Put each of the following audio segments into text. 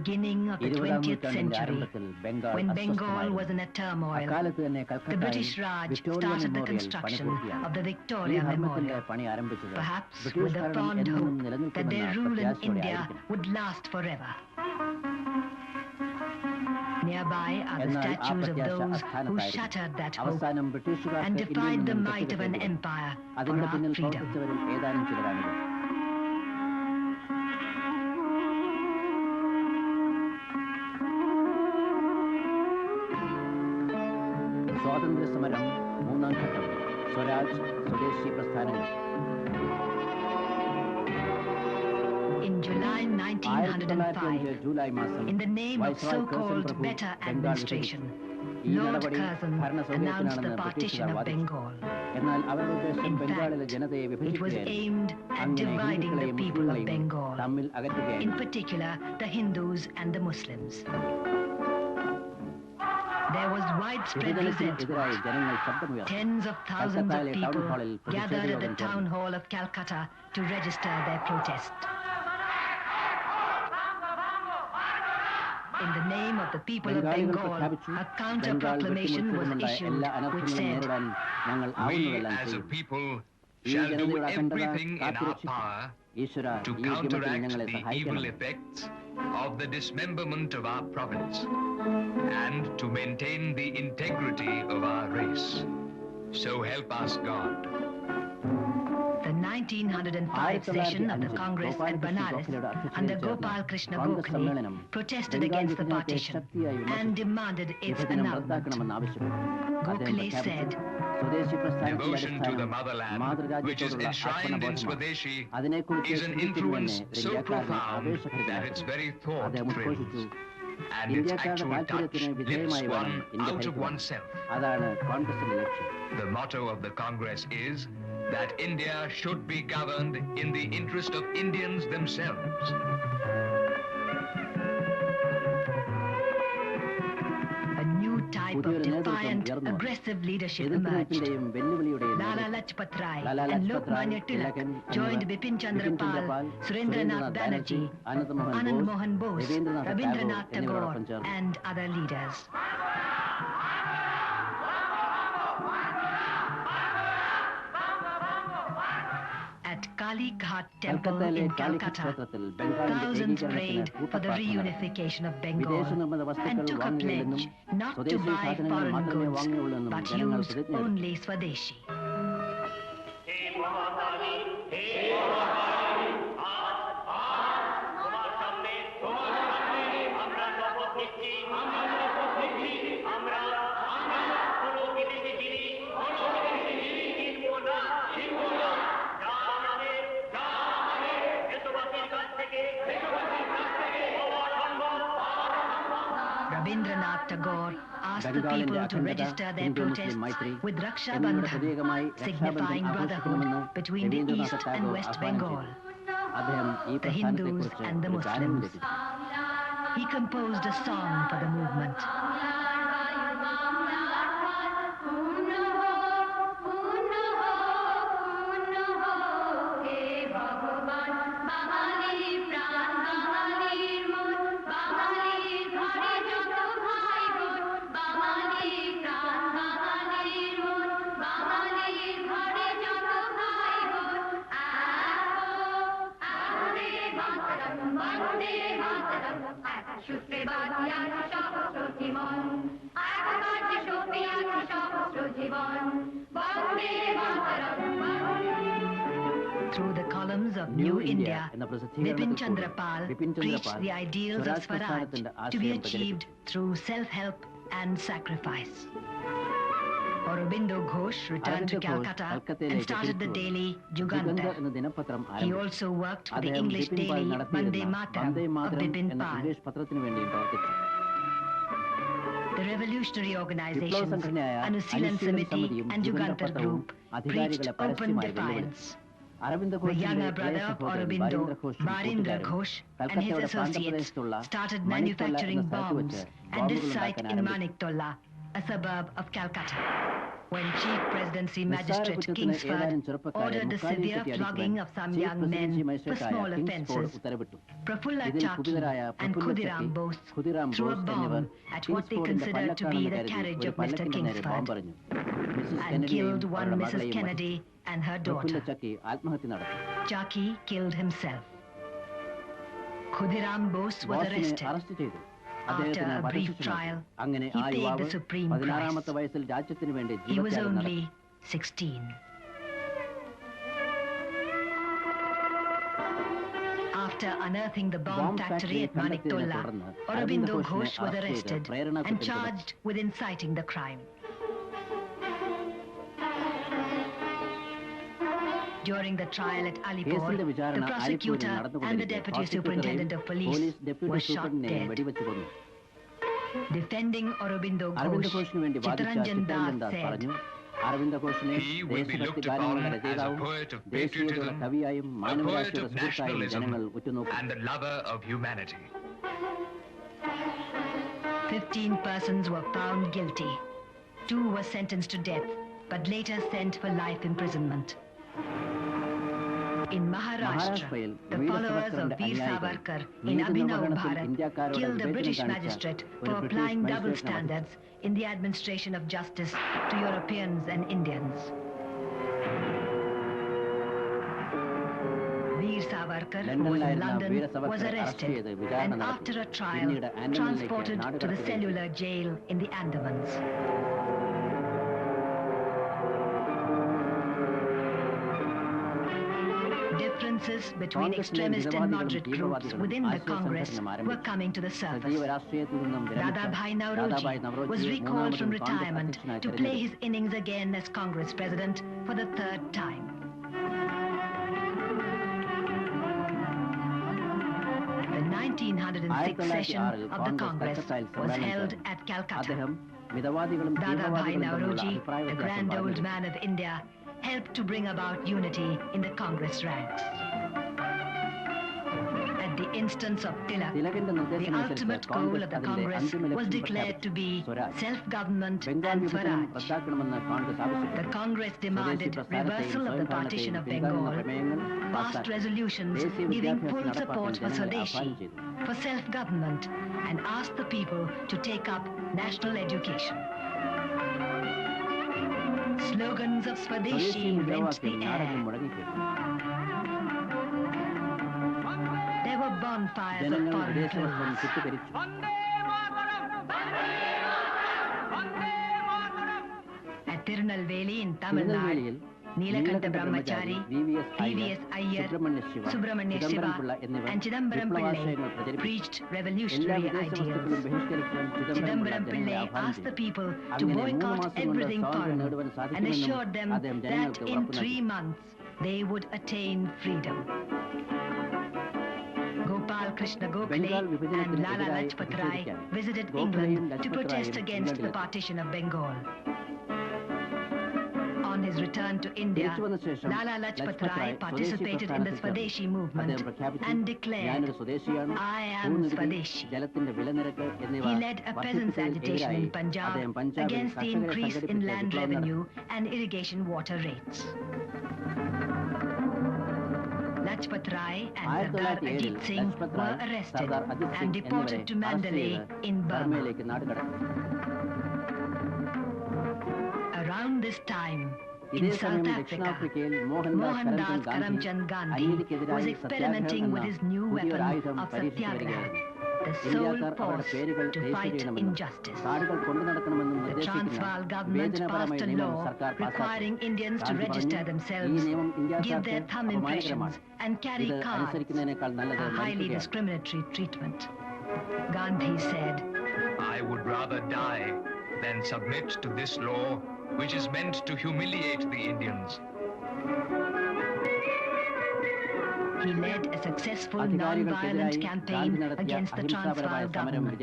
beginning of the 20th century, when Bengal was in a turmoil, the British Raj started the construction of the Victoria Memorial, perhaps with the fond hope that their rule in India would last forever. Nearby are the statues of those who shattered that hope and defied the might of an empire for our freedom. സ്വാതന്ത്ര്യ സമരം മൂന്നാം ഘട്ടം സ്വരാജ് സ്വദേശി പ്രസ്ഥാനങ്ങൾ. In July 1905, in the name of so-called better administration, Lord Curzon announced the partition of Bengal. In fact, it was aimed at dividing the people of Bengal, in particular the Hindus and the Muslims. There was widespread resentment. Tens of thousands of people gathered at the town hall of Calcutta to register their protest. In the name of the people of Bengal, a counter-proclamation was issued which said, "We as a people shall do everything in our power to counteract the evil effects of the dismemberment of our province and to maintain the integrity of our race. So help us God." The 1905 session of the Congress at Banaras under Gopal Krishna Gokhale protested against the partition and demanded its annulment. Gokhale said, "Devotion to the motherland, which is enshrined in Swadeshi, is an influence so profound that its very thought thrills, and its actual touch lifts one out of oneself." The motto of the Congress is that India should be governed in the interest of Indians themselves. A new type of defiant, aggressive leadership emerged. Lala Lajpat Rai and Lokmanya Tilak joined Bipin Chandra Pal, Surendranath Banerjee, Anand Mohan Bose, Rabindranath Tagore and other leaders. At Kali Ghat Temple in Calcutta, thousands prayed for the reunification of Bengal and took a pledge not to buy foreign goods but use only Swadeshi. Rabindranath Tagore asked the people to register their protests with Raksha Bandhan, signifying brotherhood between the East and West Bengal, the Hindus and the Muslims. He composed a song for the movement. Through the columns of New India, Bipin Chandra Pal preached the ideals of swaraj to be achieved through self-help and sacrifice. Aurobindo Ghosh returned to Calcutta and started the daily Jugantar. He also worked for the English daily Vande Mataram of Bipin Pal. The revolutionary organizations Anusilan Samiti and Jugantar Group preached open defiance. The younger brother of Aurobindo, Barindra Ghosh, and his associates started manufacturing bombs at this site in Maniktola, a suburb of Calcutta. when Chief Presidency Magistrate Kingsford ordered the severe flogging of some young men for small offences, Prafulla Chaki and Khudiram Bose threw a bomb at what they considered to be the carriage of Mr. Kingsford and killed one Mrs. Kennedy and her daughter. Chaki killed himself. Khudiram Bose was arrested. After a brief trial, he paid the supreme price. He was only 16. After unearthing the bomb factory at Maniktola, Aurobindo Ghosh was arrested and charged with inciting the crime. During the trial at Alipore, the prosecutor and the deputy superintendent of police were shot dead. Defending Aurobindo Ghosh, Chittaranjan Das said, he will be looked upon as a poet of patriotism, a poet of nationalism, and a lover of humanity. 15 persons were found guilty. 2 were sentenced to death, but later sent for life imprisonment. In Maharashtra, the followers of Veer Savarkar in Abhinav Bharat killed a British magistrate for applying double standards in the administration of justice to Europeans and Indians. Veer Savarkar, who was in London, was arrested and after a trial transported to the cellular jail in the Andamans. Differences between extremist and moderate groups within the Congress were coming to the surface. Dadabhai Nauroji was recalled from retirement to play his innings again as Congress president for the 3rd time. The 1906 session of the Congress was held at Calcutta. Dadabhai Nauroji, the grand old man of India, helped to bring about unity in the Congress ranks. At the instance of Tilak, the ultimate goal of the Congress was declared to be self-government and swaraj. The Congress demanded reversal of the partition of Bengal, passed resolutions giving full support for Swadeshi, for self-government, and asked the people to take up national education. Slogans of Swadeshi rent the air. There were bonfires of foreign clothes. At Tirunelveli in Tamil Nadu, Neelakanta Brahmachari, VVS Iyer, Subramanya Shiva, and Chidambaram Pillai preached revolutionary ideals. Chidambaram Pillai asked the people to boycott everything foreign and assured them that in 3 months they would attain freedom. Gopal Krishna Gokhale and Lala Lajpat Rai visited England to protest against the partition of Bengal. On his return to India, Lala Lajpat Rai participated in the Swadeshi movement and declared, "I am Swadeshi." He led a peasants' agitation in Punjab against the increase in land revenue and irrigation water rates. Lajpat Rai and Sardar Ajit Singh were arrested and deported to Mandalay in Burma. Around this time, in South Africa, Mohandas Karamchand Gandhi was experimenting with his new weapon of satyagraha, the sole force to fight injustice. The Transvaal government passed a law requiring Indians to register themselves, give their thumb impressions, and carry cards, a highly discriminatory treatment. Gandhi said, "I would rather die than submit to this law, which is meant to humiliate the Indians." He led a successful non-violent campaign against the Transvaal government.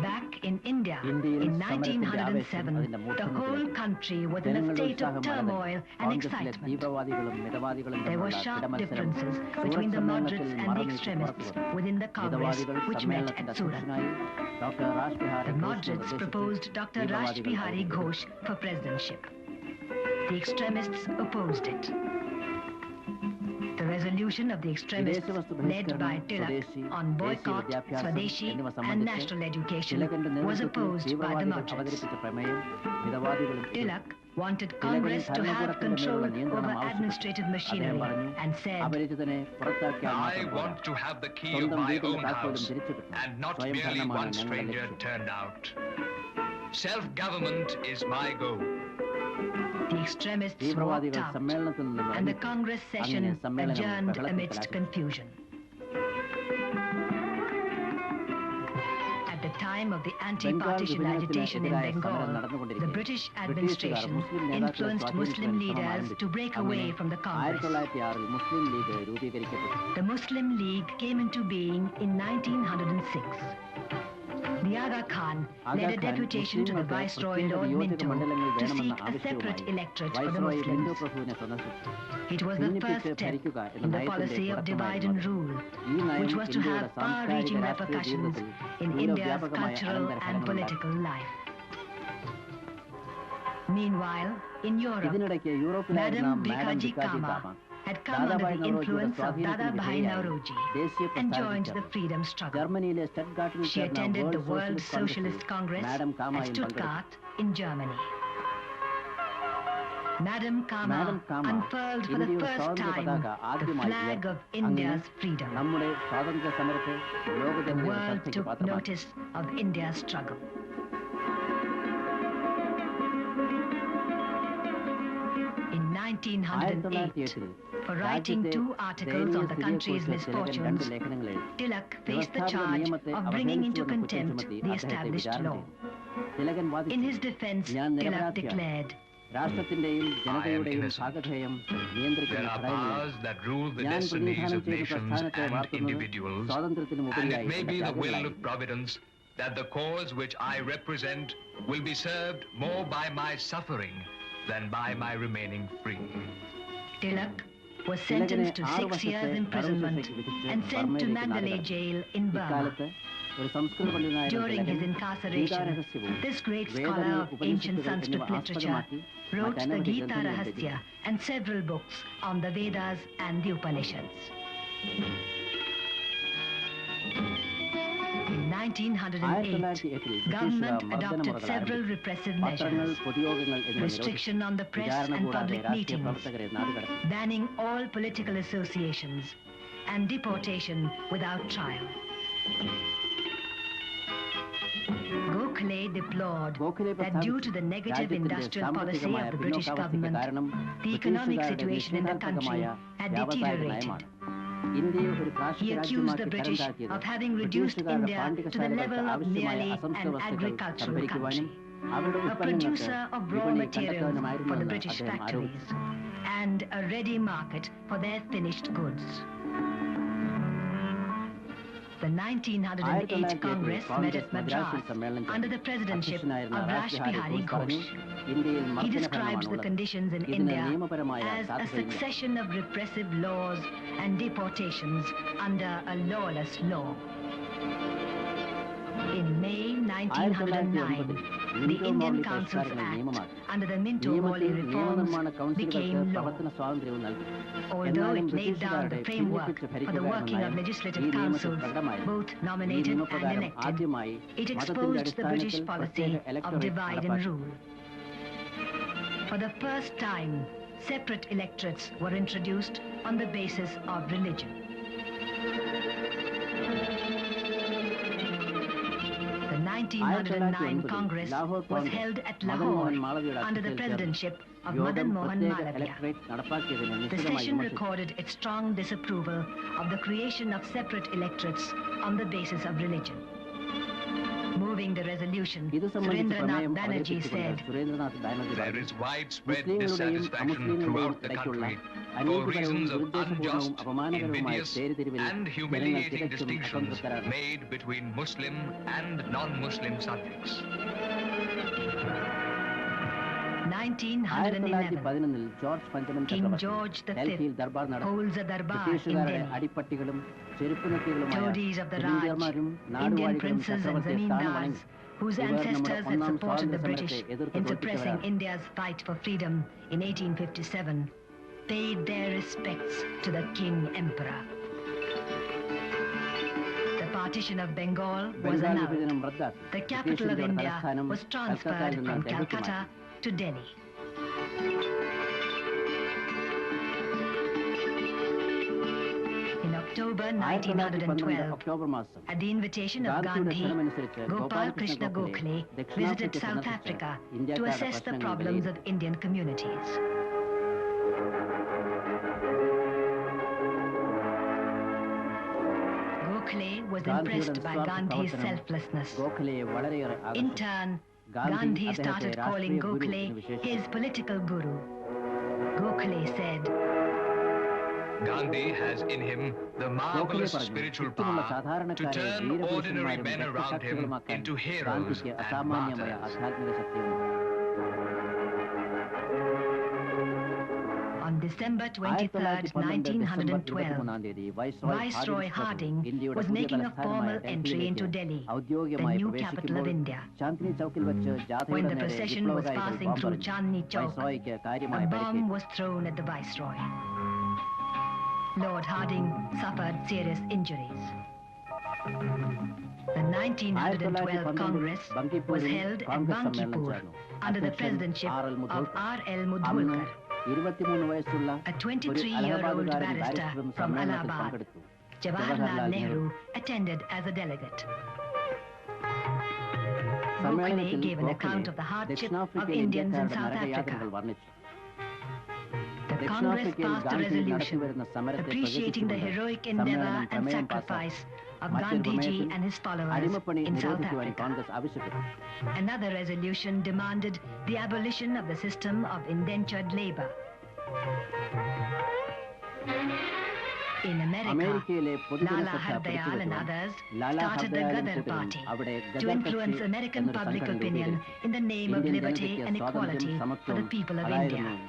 Back in India, in 1907, the whole country was in a state of turmoil and excitement. There were sharp differences between the moderates and the extremists within the Congress, which met at Surat. The moderates proposed Dr. Raj Bihari Ghosh for presidentship. The extremists opposed it. The resolution of the extremists, led by Tilak on boycott, swadeshi and national education, was opposed by the moderates. Tilak wanted Congress to have control over administrative machinery and said, I want to have the key of my own house and not merely one stranger turned out. Self-government is my goal. The extremists walked out, and the Congress session adjourned amidst confusion. At the time of the anti-partition agitation in Bengal, the British administration influenced Muslim leaders to break away from the Congress. The Muslim League came into being in 1906. The Aga Khan led a deputation to the Viceroy Lord Minto to seek a separate electorate for the Muslims. It was the first step in the policy of divide and rule, which was to have far-reaching repercussions in India's cultural and political life. Meanwhile, in Europe, Madame Bhikaji Kama had come under the influence of Dada Bhai Nauroji and joined the freedom struggle. She attended the World Socialist Congress at Stuttgart in Germany. Madame Kama unfurled for the first time the flag of India's freedom. The world took notice of India's struggle. In 1908, for writing 2 articles on the country's misfortunes, Tilak faced the charge of bringing into contempt the established law. In his defense, Tilak declared, I am innocent. There are powers that rule the destinies of nations and individuals, and it may be the will of Providence that the cause which I represent will be served more by my suffering than by my remaining free. Tilak was sentenced to 6 years imprisonment and sent to Mandalay jail in Burma. During his incarceration, this great scholar of ancient Sanskrit literature wrote the Gita Rahasya and several books on the Vedas and the Upanishads. In 1908, government adopted several repressive measures: restriction on the press and public meetings, banning all political associations, and deportation without trial. Gokhale deplored that due to the negative industrial policy of the British government, the economic situation in the country had deteriorated. He accused the British of having reduced India to the level of merely an agricultural country, a producer of raw materials for the British factories, and a ready market for their finished goods. The 1908 Congress met at Madras under the presidency of Raj Bihari Ghosh. He described the conditions in India as a succession of repressive laws and deportations under a lawless law. In May 1909, the Indian Councils Act under the Minto-Morley reforms became law. Although it laid down the framework for the working of legislative councils, both nominated and elected, it exposed the British policy of divide and rule. For the first time, separate electorates were introduced on the basis of religion. The 1909 Congress was held at Lahore under the presidency of Madan Mohan Malaviya. The session recorded its strong disapproval of the creation of separate electorates on the basis of religion. Moving the resolution, Surendranath Banerjee said, There is widespread dissatisfaction throughout the country for reasons of unjust, invidious, and humiliating distinctions made between Muslim and non-Muslim subjects. 1911, King George V holds a darbar in Delhi. Toadies of the Raj, Indian princes and zamindars, whose ancestors had supported the British in suppressing India's fight for freedom in 1857, paid their respects to the King Emperor. The partition of Bengal was annulled. The capital of India was transferred from Calcutta to Delhi. In October 1912, at the invitation of Gandhi, Gopal Krishna Gokhale visited South Africa to assess the problems of Indian communities. Gokhale was impressed by Gandhi's selflessness. In turn, Gandhi started calling Gokhale his political guru. Gokhale said, Gandhi has in him the marvelous spiritual power to turn ordinary men around him into heroes and martyrs. On December 23, 1912, Viceroy Harding was making a formal entry into Delhi, the new capital of India. When the procession was passing through Chandni Chowk, a bomb was thrown at the Viceroy. Lord Harding suffered serious injuries. The 1912 Congress was held at Bankipur under the presidency of R.L. Mudgulkar, a 23-year-old barrister from Allahabad. Jawaharlal Nehru attended as a delegate. Gokhale gave an account of the hardship of Indians in South Africa. The Congress passed a resolution appreciating the heroic endeavor and sacrifice of Gandhiji and his followers in South Africa. Another resolution demanded the abolition of the system of indentured labor. In America, Lala Hardayal and others started the Ghadar Party to influence American public opinion in the name of liberty and equality for the people of India.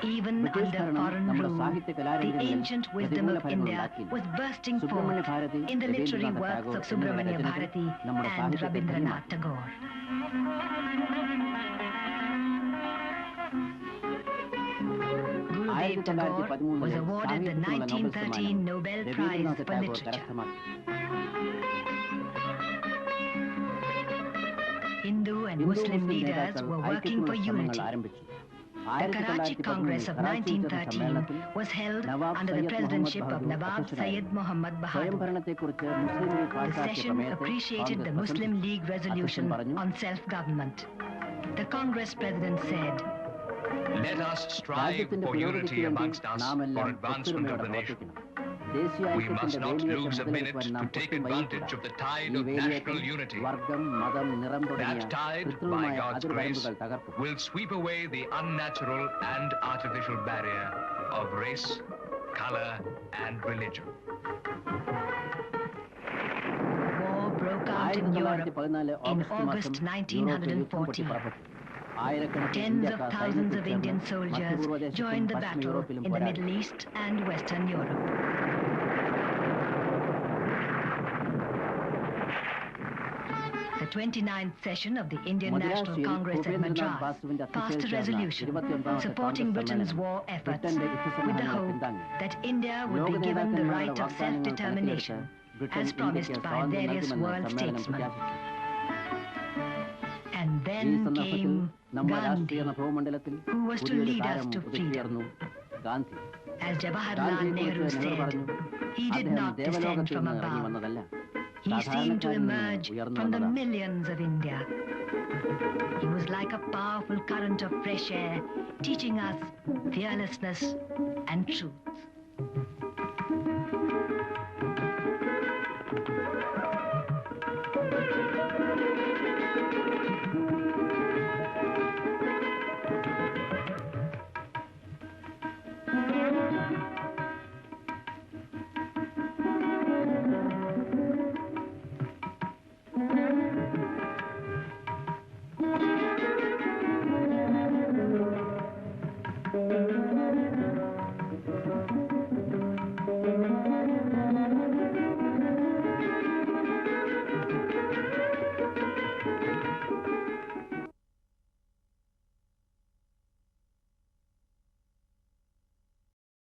Even under foreign rule, the ancient wisdom of India was bursting forth in the literary works of Subramanya Bharati and Rabindranath Tagore. Gurudev Tagore was awarded the 1913 Nobel Prize for Literature. Hindu and Muslim leaders were working for unity. The Karachi Congress of 1913 was held under the presidency of Nawab Syed Muhammad Bahadur. The session appreciated the Muslim League resolution on self-government. The Congress president said, Let us strive for unity amongst us for advancement of the nation. We must not lose a minute to take advantage of the tide of national unity. That tide, by God's grace, will sweep away the unnatural and artificial barrier of race, color, and religion. War broke out in Europe in August 1914. Tens of thousands of Indian soldiers joined the battle in the Middle East and Western Europe. The 29th session of the Indian National Congress at Madras passed a resolution supporting Britain's war efforts with the hope that India would be given the right of self-determination as promised by various world statesmen. And then came Gandhi, who was to lead us to freedom. As Jawaharlal Nehru said, he did not descend from above. He seemed to emerge from the millions of India. He was like a powerful current of fresh air, teaching us fearlessness and truth.